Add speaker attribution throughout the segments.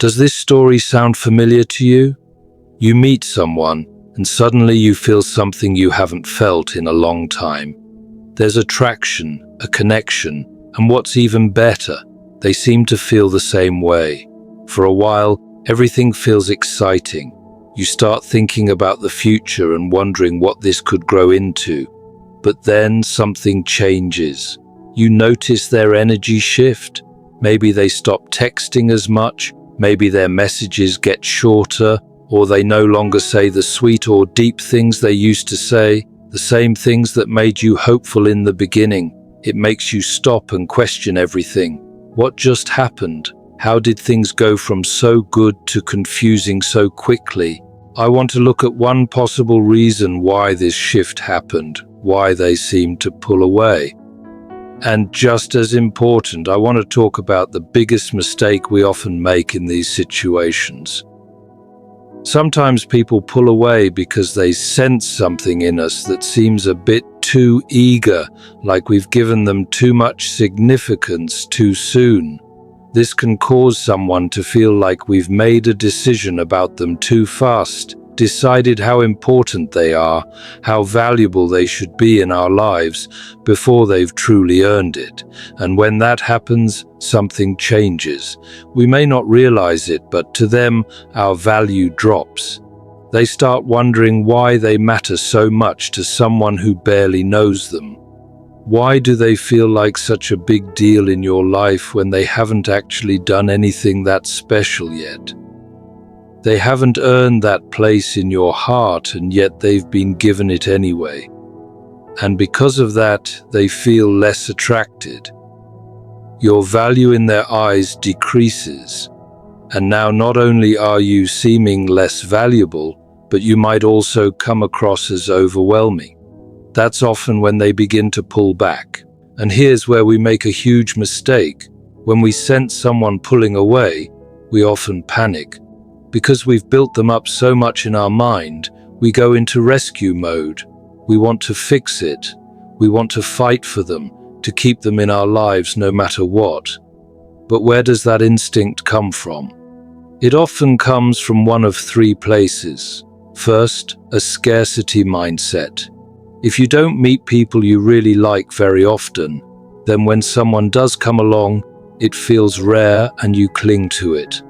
Speaker 1: Does this story sound familiar to you? You meet someone, and suddenly you feel something you haven't felt in a long time. There's attraction, a connection, and what's even better, they seem to feel the same way. For a while, everything feels exciting. You start thinking about the future and wondering what this could grow into. But then something changes. You notice their energy shift. Maybe they stop texting as much, maybe their messages get shorter, or they no longer say the sweet or deep things they used to say, the same things that made you hopeful in the beginning. It makes you stop and question everything. What just happened? How did things go from so good to confusing so quickly? I want to look at one possible reason why this shift happened, why they seemed to pull away. And just as important, I want to talk about the biggest mistake we often make in these situations. Sometimes people pull away because they sense something in us that seems a bit too eager, like we've given them too much significance too soon. This can cause someone to feel like we've made a decision about them too fast, decided how important they are, how valuable they should be in our lives before they've truly earned it. And when that happens, something changes. We may not realize it, but to them, our value drops. They start wondering why they matter so much to someone who barely knows them. Why do they feel like such a big deal in your life when they haven't actually done anything that special yet? They haven't earned that place in your heart, and yet they've been given it anyway. And because of that, they feel less attracted. Your value in their eyes decreases. And now not only are you seeming less valuable, but you might also come across as overwhelming. That's often when they begin to pull back. And here's where we make a huge mistake. When we sense someone pulling away, we often panic. Because we've built them up so much in our mind, we go into rescue mode. We want to fix it. We want to fight for them, to keep them in our lives no matter what. But where does that instinct come from? It often comes from one of three places. First, a scarcity mindset. If you don't meet people you really like very often, then when someone does come along, it feels rare and you cling to it.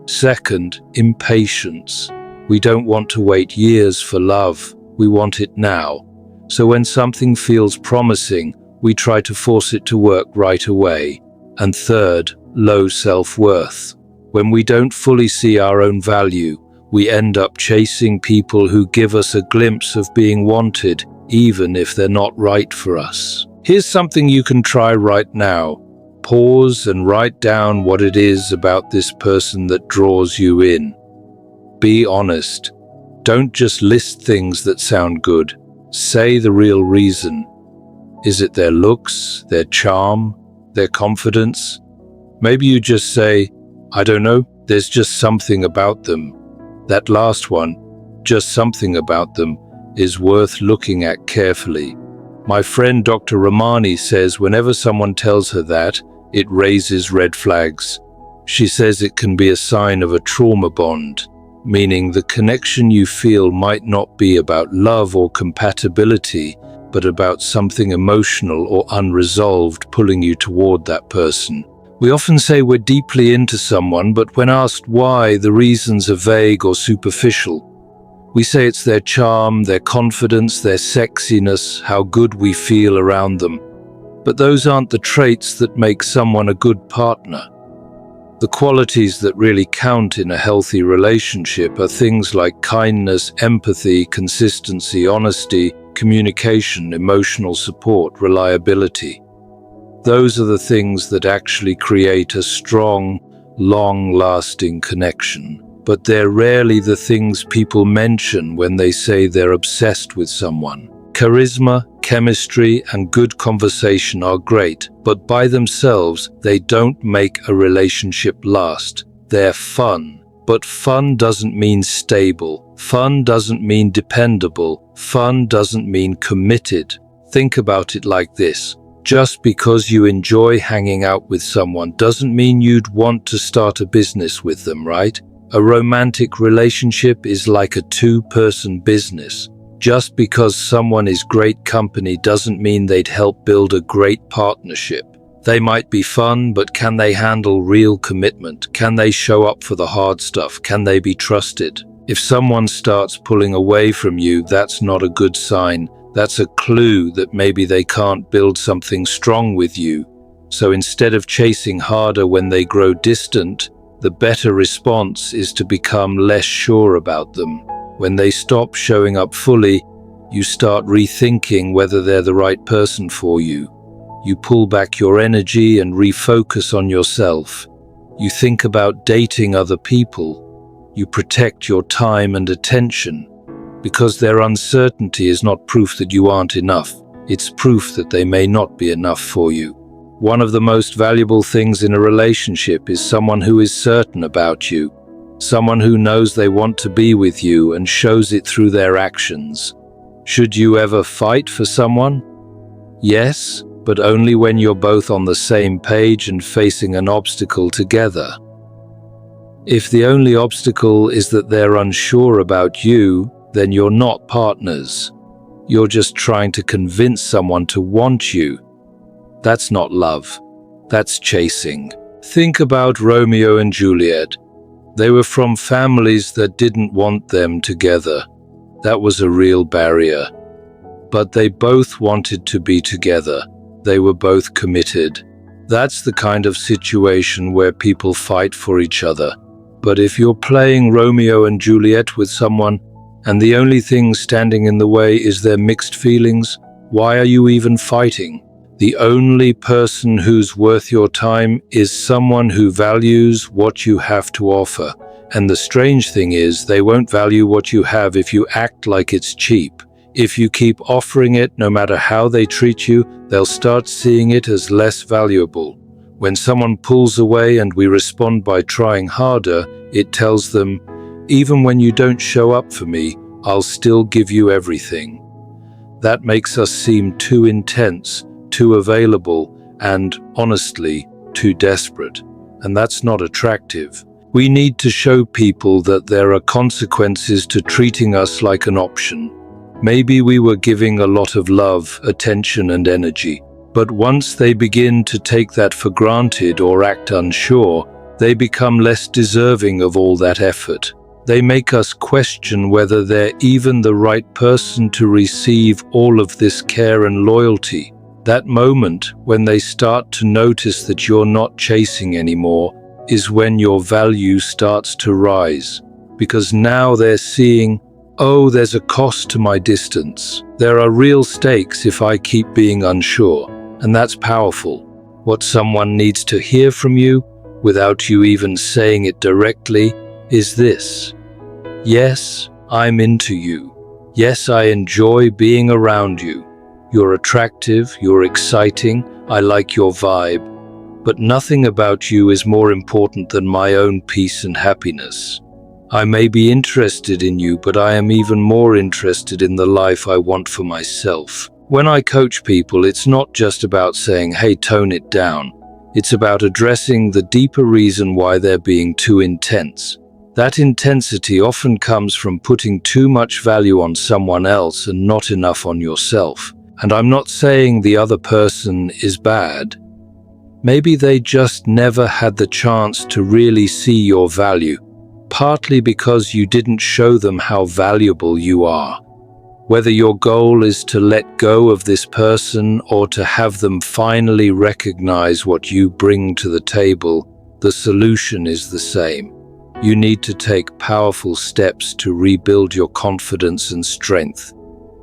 Speaker 1: Second, impatience. We don't want to wait years for love, we want it now. So when something feels promising, we try to force it to work right away. And third, low self-worth. When we don't fully see our own value, we end up chasing people who give us a glimpse of being wanted, even if they're not right for us. Here's something you can try right now. Pause and write down what it is about this person that draws you in. Be honest. Don't just list things that sound good. Say the real reason. Is it their looks, their charm, their confidence? Maybe you just say, I don't know, there's just something about them. That last one, just something about them, is worth looking at carefully. My friend Dr. Ramani says whenever someone tells her that, it raises red flags. She says it can be a sign of a trauma bond, meaning the connection you feel might not be about love or compatibility, but about something emotional or unresolved pulling you toward that person. We often say we're deeply into someone, but when asked why, the reasons are vague or superficial. We say it's their charm, their confidence, their sexiness, how good we feel around them. But those aren't the traits that make someone a good partner. The qualities that really count in a healthy relationship are things like kindness, empathy, consistency, honesty, communication, emotional support, reliability. Those are the things that actually create a strong, long-lasting connection. But they're rarely the things people mention when they say they're obsessed with someone. Charisma, chemistry, and good conversation are great, but by themselves, they don't make a relationship last. They're fun. But fun doesn't mean stable. Fun doesn't mean dependable. Fun doesn't mean committed. Think about it like this. Just because you enjoy hanging out with someone doesn't mean you'd want to start a business with them, right? A romantic relationship is like a two-person business. Just because someone is great company doesn't mean they'd help build a great partnership. They might be fun, but can they handle real commitment? Can they show up for the hard stuff? Can they be trusted? If someone starts pulling away from you, that's not a good sign. That's a clue that maybe they can't build something strong with you. So instead of chasing harder when they grow distant, the better response is to become less sure about them. When they stop showing up fully, you start rethinking whether they're the right person for you. You pull back your energy and refocus on yourself. You think about dating other people. You protect your time and attention. Because their uncertainty is not proof that you aren't enough. It's proof that they may not be enough for you. One of the most valuable things in a relationship is someone who is certain about you. Someone who knows they want to be with you and shows it through their actions. Should you ever fight for someone? Yes, but only when you're both on the same page and facing an obstacle together. If the only obstacle is that they're unsure about you, then you're not partners. You're just trying to convince someone to want you. That's not love. That's chasing. Think about Romeo and Juliet. They were from families that didn't want them together. That was a real barrier. But they both wanted to be together. They were both committed. That's the kind of situation where people fight for each other. But if you're playing Romeo and Juliet with someone, and the only thing standing in the way is their mixed feelings, why are you even fighting? The only person who's worth your time is someone who values what you have to offer. And the strange thing is, they won't value what you have if you act like it's cheap. If you keep offering it, no matter how they treat you, they'll start seeing it as less valuable. When someone pulls away and we respond by trying harder, it tells them, even when you don't show up for me, I'll still give you everything. That makes us seem too intense, too available, and, honestly, too desperate. And that's not attractive. We need to show people that there are consequences to treating us like an option. Maybe we were giving a lot of love, attention, and energy. But once they begin to take that for granted or act unsure, they become less deserving of all that effort. They make us question whether they're even the right person to receive all of this care and loyalty. That moment, when they start to notice that you're not chasing anymore, is when your value starts to rise. Because now they're seeing, oh, there's a cost to my distance. There are real stakes if I keep being unsure. And that's powerful. What someone needs to hear from you, without you even saying it directly, is this. Yes, I'm into you. Yes, I enjoy being around you. You're attractive, you're exciting, I like your vibe. But nothing about you is more important than my own peace and happiness. I may be interested in you, but I am even more interested in the life I want for myself. When I coach people, it's not just about saying, hey, tone it down. It's about addressing the deeper reason why they're being too intense. That intensity often comes from putting too much value on someone else and not enough on yourself. And I'm not saying the other person is bad. Maybe they just never had the chance to really see your value, partly because you didn't show them how valuable you are. Whether your goal is to let go of this person or to have them finally recognize what you bring to the table, the solution is the same. You need to take powerful steps to rebuild your confidence and strength.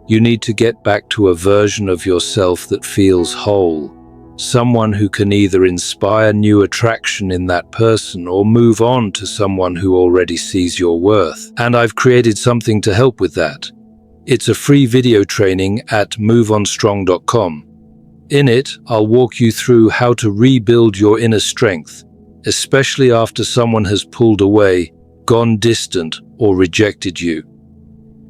Speaker 1: You need to get back to a version of yourself that feels whole, someone who can either inspire new attraction in that person or move on to someone who already sees your worth. And I've created something to help with that. It's a free video training at moveonstrong.com. In it, I'll walk you through how to rebuild your inner strength, especially after someone has pulled away, gone distant, or rejected you.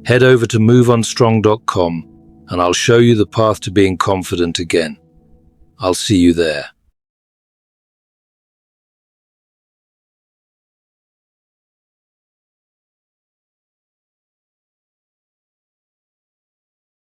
Speaker 1: Head over to moveonstrong.com and I'll show you the path to being confident again. I'll see you there.